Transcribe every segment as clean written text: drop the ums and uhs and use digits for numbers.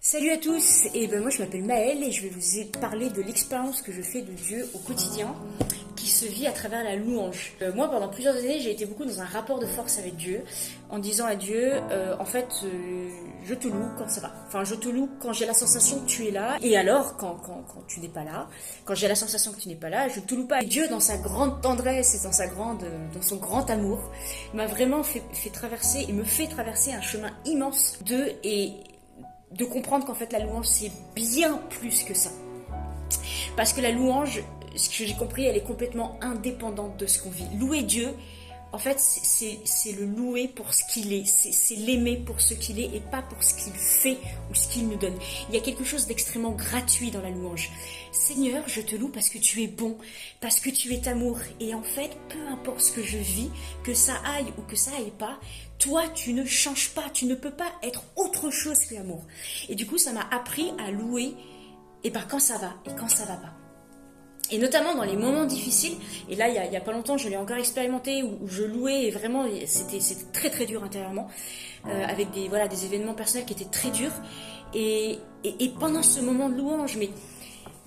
Salut à tous, et ben moi je m'appelle Maëlle et je vais vous parler de l'expérience que je fais de Dieu au quotidien qui se vit à travers la louange. Moi pendant plusieurs années j'ai été beaucoup dans un rapport de force avec Dieu en disant à Dieu je te loue quand ça va. Enfin je te loue quand j'ai la sensation que tu es là et alors quand tu n'es pas là, quand j'ai la sensation que tu n'es pas là, je te loue pas. Et Dieu dans sa grande tendresse et dans son grand amour m'a vraiment fait traverser et me fait traverser un chemin immense de comprendre qu'en fait la louange c'est bien plus que ça. Parce que la louange, ce que j'ai compris, elle est complètement indépendante de ce qu'on vit. Louer Dieu, en fait, c'est le louer pour ce qu'il est, c'est l'aimer pour ce qu'il est et pas pour ce qu'il fait ou ce qu'il nous donne. Il y a quelque chose d'extrêmement gratuit dans la louange. Seigneur, je te loue parce que tu es bon, parce que tu es amour. Et en fait, peu importe ce que je vis, que ça aille ou que ça aille pas, toi, tu ne changes pas, tu ne peux pas être autre chose que l'amour. Et du coup, ça m'a appris à louer quand ça va et quand ça va pas. Et notamment dans les moments difficiles, et là il y a pas longtemps je l'ai encore expérimenté où je louais et vraiment c'était très très dur intérieurement, avec des événements personnels qui étaient très durs et pendant ce moment de louange, mais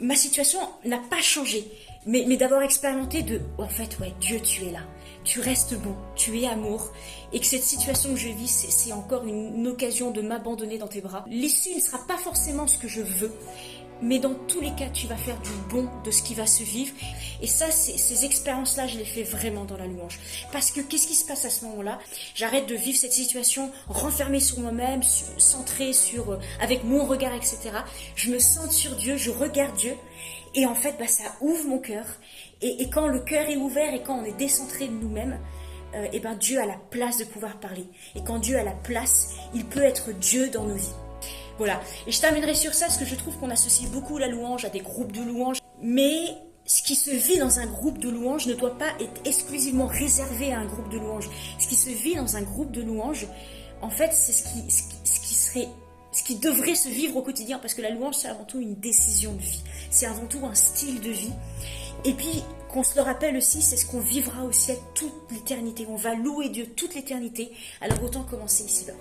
ma situation n'a pas changé, mais d'avoir expérimenté en fait ouais Dieu tu es là, tu restes bon, tu es amour et que cette situation que je vis c'est encore une occasion de m'abandonner dans tes bras. L'issue ne sera pas forcément ce que je veux, mais dans tous les cas, tu vas faire du bon de ce qui va se vivre. Et ça, ces expériences-là, je les fais vraiment dans la louange. Parce que qu'est-ce qui se passe à ce moment-là? J'arrête de vivre cette situation renfermée sur moi-même, centrée avec mon regard, etc. Je me centre sur Dieu, je regarde Dieu. Et en fait, ça ouvre mon cœur. Et quand le cœur est ouvert et quand on est décentré de nous-mêmes, Dieu a la place de pouvoir parler. Et quand Dieu a la place, il peut être Dieu dans nos vies. Voilà, et je terminerai sur ça parce que je trouve qu'on associe beaucoup la louange à des groupes de louanges, mais ce qui se vit dans un groupe de louanges ne doit pas être exclusivement réservé à un groupe de louanges. Ce qui se vit dans un groupe de louanges, en fait, c'est ce qui devrait se vivre au quotidien, parce que la louange, c'est avant tout une décision de vie, c'est avant tout un style de vie. Et puis, qu'on se le rappelle aussi, c'est ce qu'on vivra aussi à toute l'éternité. On va louer Dieu toute l'éternité, alors autant commencer ici-bas.